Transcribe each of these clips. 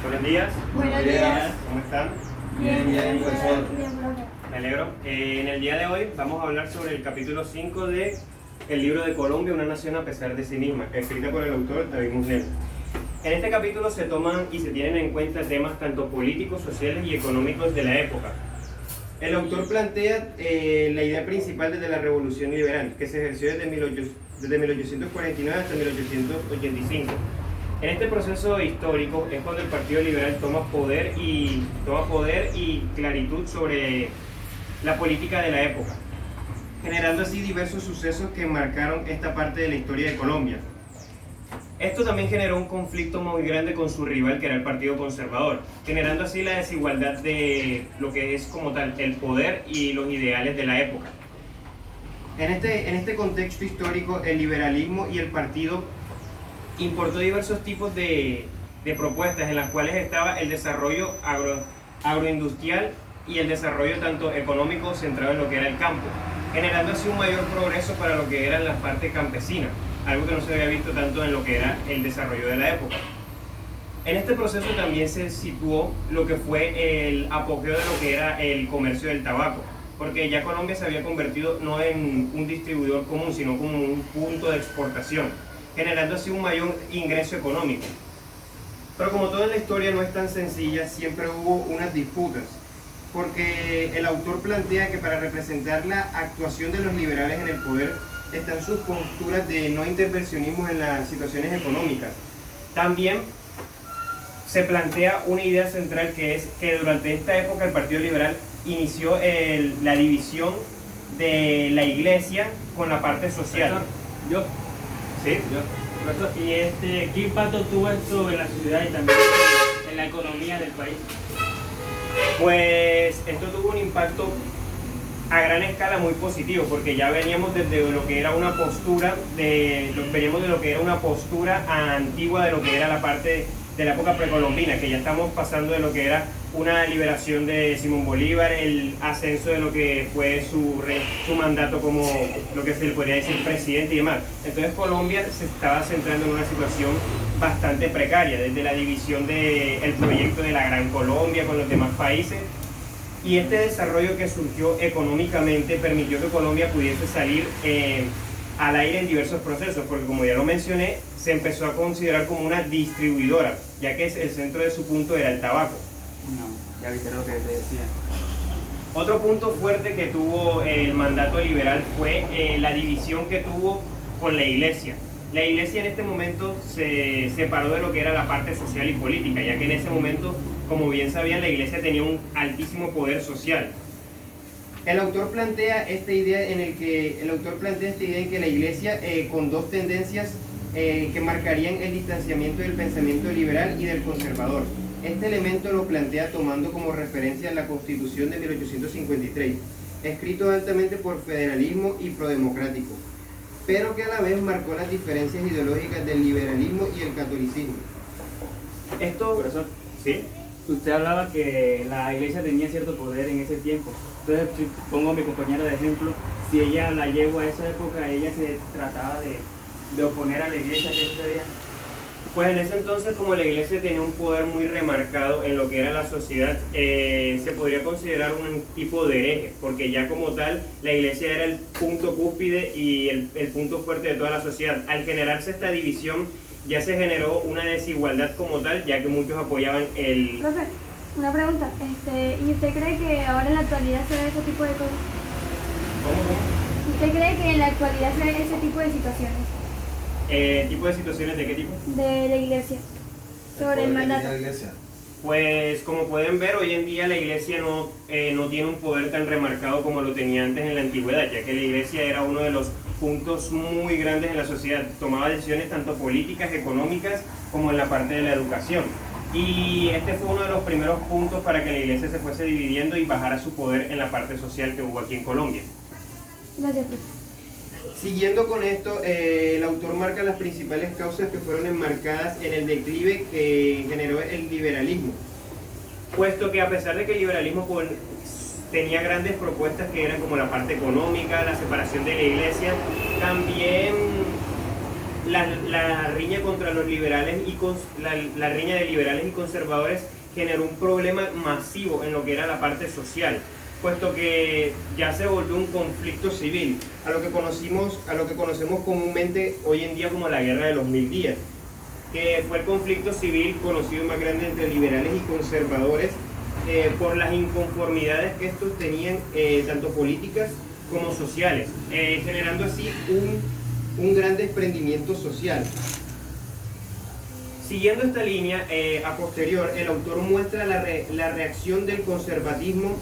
Buenos días. Buenos días. ¿Cómo están? Bien, profesor. profe. Me alegro. En el día de hoy vamos a hablar sobre el capítulo 5 de El libro de Colombia, una nación a pesar de sí misma, escrita por el autor David Musnel. En este capítulo se toman y se tienen en cuenta temas tanto políticos, sociales y económicos de la época. El autor plantea la idea principal desde la Revolución Liberal, que se ejerció desde 1849 hasta 1885. En este proceso histórico es cuando el Partido Liberal toma poder y claritud sobre la política de la época, generando así diversos sucesos que marcaron esta parte de la historia de Colombia. Esto también generó un conflicto muy grande con su rival, que era el Partido Conservador, generando así la desigualdad de lo que es como tal el poder y los ideales de la época. En este contexto histórico, el liberalismo y el partido importó diversos tipos de propuestas, en las cuales estaba el desarrollo agroindustrial y el desarrollo tanto económico centrado en lo que era el campo, generando así un mayor progreso para lo que eran las partes campesinas, algo que no se había visto tanto en lo que era el desarrollo de la época. En este proceso también se situó lo que fue el apogeo de lo que era el comercio del tabaco, porque ya Colombia se había convertido no en un distribuidor común, sino como un punto de exportación, generando así un mayor ingreso económico. Pero como toda la historia no es tan sencilla, siempre hubo unas disputas, porque el autor plantea que para representar la actuación de los liberales en el poder están sus posturas de no intervencionismo en las situaciones económicas. También se plantea una idea central, que es que durante esta época el Partido Liberal inició la división de la iglesia con la parte social. Yo. ¿Sí? Profesor, ¿y qué impacto tuvo esto en la sociedad y también en la economía del país? Pues esto tuvo un impacto a gran escala muy positivo, porque ya veníamos desde lo que era una postura antigua de lo que era la parte de la época precolombina, que ya estamos pasando de lo que era una liberación de Simón Bolívar, el ascenso de lo que fue su mandato como lo que se le podría decir presidente y demás. Entonces Colombia se estaba centrando en una situación bastante precaria, desde la división del proyecto de la Gran Colombia con los demás países, y este desarrollo que surgió económicamente permitió que Colombia pudiese salir al aire en diversos procesos, porque como ya lo mencioné, se empezó a considerar como una distribuidora, ya que el centro de su punto era el tabaco. No, ya viste lo que te decía. Otro punto fuerte que tuvo el mandato liberal fue la división que tuvo con la iglesia. La iglesia en este momento se separó de lo que era la parte social y política, ya que en ese momento, como bien sabían, la iglesia tenía un altísimo poder social. El autor plantea esta idea en que la iglesia con dos tendencias que marcarían el distanciamiento del pensamiento liberal y del conservador. Este elemento lo plantea tomando como referencia la Constitución de 1853, escrito altamente por federalismo y prodemocrático, pero que a la vez marcó las diferencias ideológicas del liberalismo y el catolicismo. Esto, Profesor, ¿sí? usted hablaba que la iglesia tenía cierto poder en ese tiempo. Entonces, si pongo a mi compañera de ejemplo, si ella la llevo a esa época, ella se trataba de oponer a la iglesia, ¿qué sucedía? Pues en ese entonces, como la iglesia tenía un poder muy remarcado en lo que era la sociedad, se podría considerar un tipo de hereje, porque ya como tal, la iglesia era el punto cúspide y el punto fuerte de toda la sociedad. Al generarse esta división, ya se generó una desigualdad como tal, ya que muchos apoyaban el... Profe, una pregunta. ¿Y usted cree que ahora en la actualidad se ve ese tipo de cosas? ¿Cómo? ¿Usted cree que en la actualidad se ve ese tipo de situaciones? ¿Tipo de situaciones de qué tipo? De la iglesia. Sobre el mandato. Pues como pueden ver, hoy en día la iglesia no tiene un poder tan remarcado como lo tenía antes en la antigüedad, ya que la iglesia era uno de los puntos muy grandes en la sociedad, tomaba decisiones tanto políticas, económicas, como en la parte de la educación. Y este fue uno de los primeros puntos para que la iglesia se fuese dividiendo y bajara su poder en la parte social que hubo aquí en Colombia. Gracias, profe. Siguiendo con esto, el autor marca las principales causas que fueron enmarcadas en el declive que generó el liberalismo, puesto que a pesar de que el liberalismo tenía grandes propuestas que eran como la parte económica, la separación de la iglesia, también la riña contra los liberales y la riña de liberales y conservadores generó un problema masivo en lo que era la parte social, puesto que ya se volvió un conflicto civil, a lo que conocemos comúnmente hoy en día como la Guerra de los 1000 días, que fue el conflicto civil conocido más grande entre liberales y conservadores por las inconformidades que estos tenían, tanto políticas como sociales, generando así un gran desprendimiento social. Siguiendo esta línea, a posterior, el autor muestra la reacción del conservatismo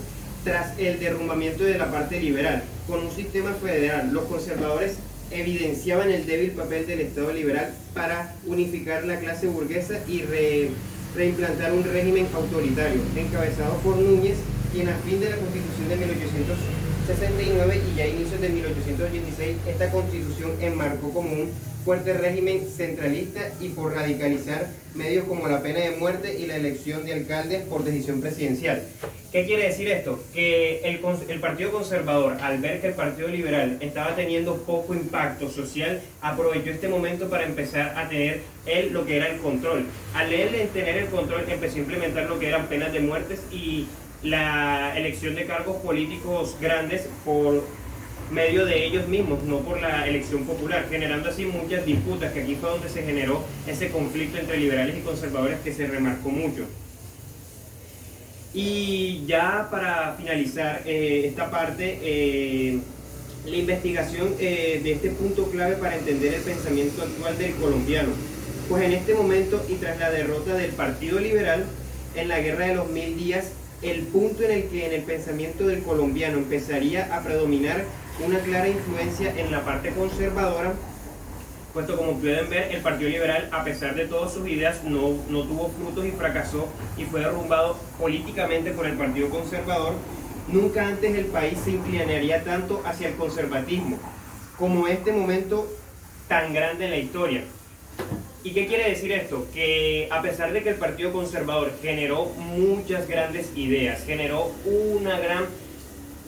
tras el derrumbamiento de la parte liberal. Con un sistema federal, los conservadores evidenciaban el débil papel del Estado liberal para unificar la clase burguesa y reimplantar un régimen autoritario, encabezado por Núñez, quien a fin de la Constitución de 1869 y ya a inicios de 1886, esta Constitución enmarcó como un fuerte régimen centralista y por radicalizar medios como la pena de muerte y la elección de alcaldes por decisión presidencial. ¿Qué quiere decir esto? Que el Partido Conservador, al ver que el Partido Liberal estaba teniendo poco impacto social, aprovechó este momento para empezar a tener lo que era el control. Al él tener el control, empezó a implementar lo que eran penas de muertes y la elección de cargos políticos grandes por medio de ellos mismos, no por la elección popular, generando así muchas disputas, que aquí fue donde se generó ese conflicto entre liberales y conservadores que se remarcó mucho. Y ya para finalizar esta parte, la investigación de este punto clave para entender el pensamiento actual del colombiano, pues en este momento y tras la derrota del Partido Liberal en la Guerra de los 1000 días, el punto en el que en el pensamiento del colombiano empezaría a predominar una clara influencia en la parte conservadora, puesto como pueden ver, el Partido Liberal, a pesar de todas sus ideas, no tuvo frutos y fracasó y fue derrumbado políticamente por el Partido Conservador. Nunca antes el país se inclinaría tanto hacia el conservatismo como este momento tan grande en la historia. ¿Y qué quiere decir esto? Que a pesar de que el Partido Conservador generó muchas grandes ideas, generó una gran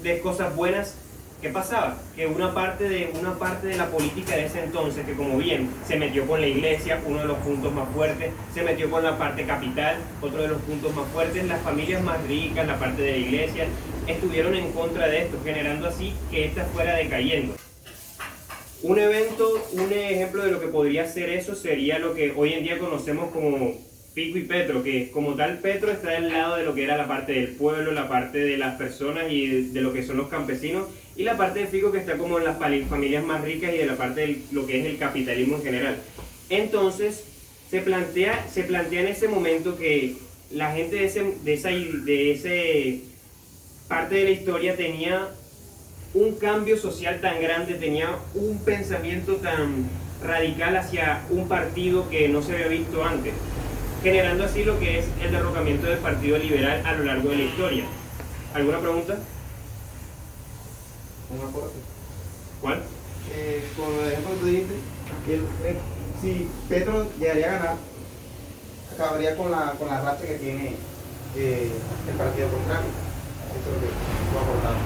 de cosas buenas, ¿qué pasaba? Que una parte de la política de ese entonces, que como bien se metió con la iglesia, uno de los puntos más fuertes, se metió con la parte capital, otro de los puntos más fuertes, las familias más ricas, la parte de la iglesia, estuvieron en contra de esto, generando así que esta fuera decayendo. Un ejemplo de lo que podría ser eso sería lo que hoy en día conocemos como Fico y Petro, que como tal Petro está del lado de lo que era la parte del pueblo, la parte de las personas y de lo que son los campesinos, y la parte de Fico que está como en las familias más ricas y de la parte de lo que es el capitalismo en general. Entonces se plantea en ese momento que la gente de esa parte de la historia tenía un cambio social tan grande, tenía un pensamiento tan radical hacia un partido que no se había visto antes, generando así lo que es el derrocamiento del Partido Liberal a lo largo de la historia. ¿Alguna pregunta? Un aporte. ¿Cuál? Con el ejemplo que tú dijiste, si Petro llegaría a ganar, acabaría con la racha que tiene el partido contrario. Eso es lo que tú aportaste.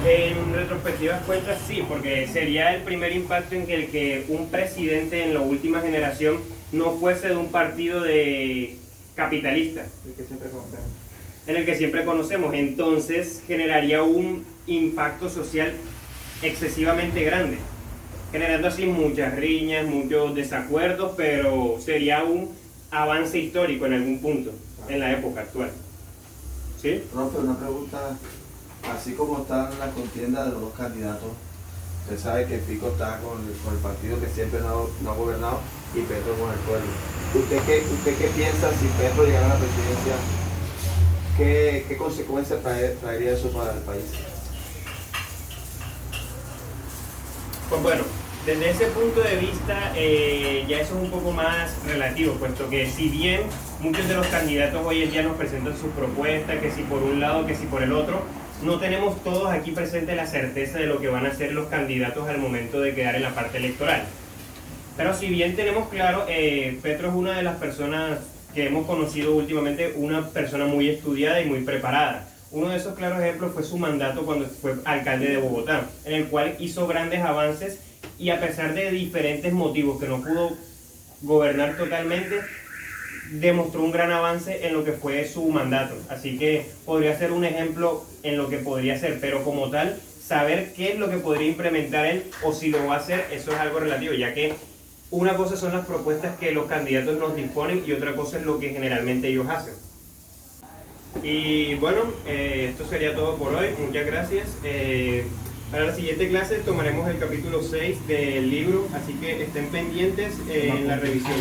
En retrospectivas cuentas sí, porque sería el primer impacto en que un presidente en la última generación no fuese de un partido de capitalista, en el que siempre conocemos, entonces generaría un impacto social excesivamente grande, generando así muchas riñas, muchos desacuerdos, pero sería un avance histórico en algún punto, en la época actual. ¿Sí? Profe, una pregunta. Así como están las contiendas de los dos candidatos, usted sabe que Fico está con el partido que siempre no ha gobernado y Petro con el pueblo. ¿Usted qué piensa si Petro llegara a la presidencia? ¿Qué consecuencias traería eso para el país? Pues bueno, desde ese punto de vista ya eso es un poco más relativo, puesto que si bien muchos de los candidatos hoy en día nos presentan sus propuestas, que si por un lado, que si por el otro, no tenemos todos aquí presente la certeza de lo que van a hacer los candidatos al momento de quedar en la parte electoral. Pero si bien tenemos claro, Petro es una de las personas que hemos conocido últimamente, una persona muy estudiada y muy preparada. Uno de esos claros ejemplos fue su mandato cuando fue alcalde de Bogotá, en el cual hizo grandes avances y a pesar de diferentes motivos que no pudo gobernar totalmente, demostró un gran avance en lo que fue su mandato. Así que podría ser un ejemplo en lo que podría ser, pero como tal, saber qué es lo que podría implementar él o si lo va a hacer, eso es algo relativo, ya que una cosa son las propuestas que los candidatos nos disponen y otra cosa es lo que generalmente ellos hacen. Y bueno, esto sería todo por hoy. Muchas gracias. Para la siguiente clase tomaremos el capítulo 6 del libro, así que estén pendientes en la revisión.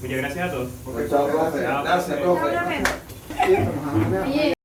Muchas gracias a todos. Chao, profe. Chao, Gracias, profe. profe. Ahora vemos. Sí, estamos a- Oye.